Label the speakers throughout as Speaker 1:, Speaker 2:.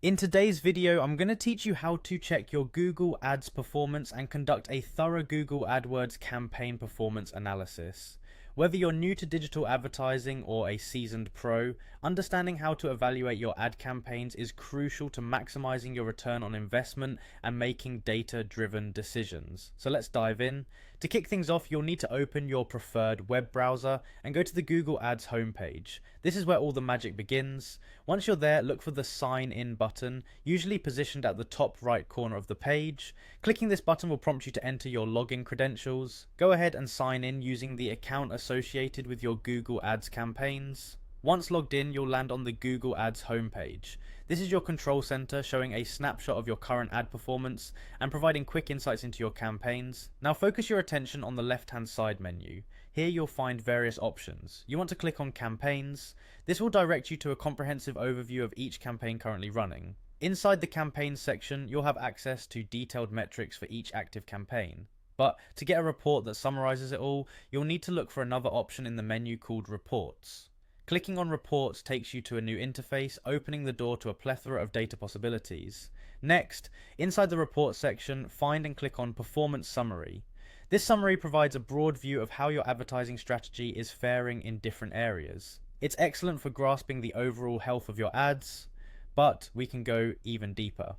Speaker 1: In today's video, I'm going to teach you how to check your Google Ads performance and conduct a thorough Google AdWords campaign performance analysis. Whether you're new to digital advertising or a seasoned pro, understanding how to evaluate your ad campaigns is crucial to maximizing your return on investment and making data-driven decisions. So let's dive in. To kick things off, you'll need to open your preferred web browser and go to the Google Ads homepage. This is where all the magic begins. Once you're there, look for the Sign In button, usually positioned at the top right corner of the page. Clicking this button will prompt you to enter your login credentials. Go ahead and sign in using the account associated with your Google Ads campaigns. Once logged in, you'll land on the Google Ads homepage. This is your control center, showing a snapshot of your current ad performance and providing quick insights into your campaigns. Now focus your attention on the left-hand side menu. Here you'll find various options. You want to click on Campaigns. This will direct you to a comprehensive overview of each campaign currently running. Inside the Campaigns section, you'll have access to detailed metrics for each active campaign. But to get a report that summarizes it all, you'll need to look for another option in the menu called Reports. Clicking on Reports takes you to a new interface, opening the door to a plethora of data possibilities. Next, inside the Reports section, find and click on Performance Summary. This summary provides a broad view of how your advertising strategy is faring in different areas. It's excellent for grasping the overall health of your ads, but we can go even deeper.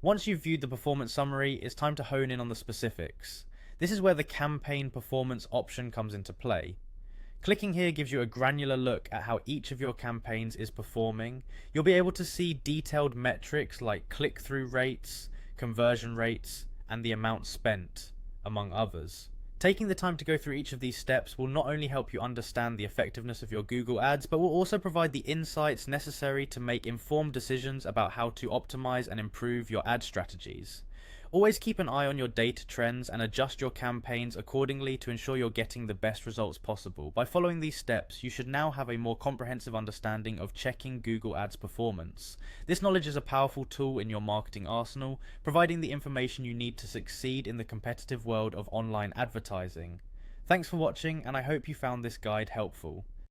Speaker 1: Once you've viewed the performance summary, it's time to hone in on the specifics. This is where the campaign performance option comes into play. Clicking here gives you a granular look at how each of your campaigns is performing. You'll be able to see detailed metrics like click-through rates, conversion rates, and the amount spent, among others. Taking the time to go through each of these steps will not only help you understand the effectiveness of your Google Ads, but will also provide the insights necessary to make informed decisions about how to optimize and improve your ad strategies. Always keep an eye on your data trends and adjust your campaigns accordingly to ensure you're getting the best results possible. By following these steps, you should now have a more comprehensive understanding of checking Google Ads performance. This knowledge is a powerful tool in your marketing arsenal, providing the information you need to succeed in the competitive world of online advertising. Thanks for watching, and I hope you found this guide helpful.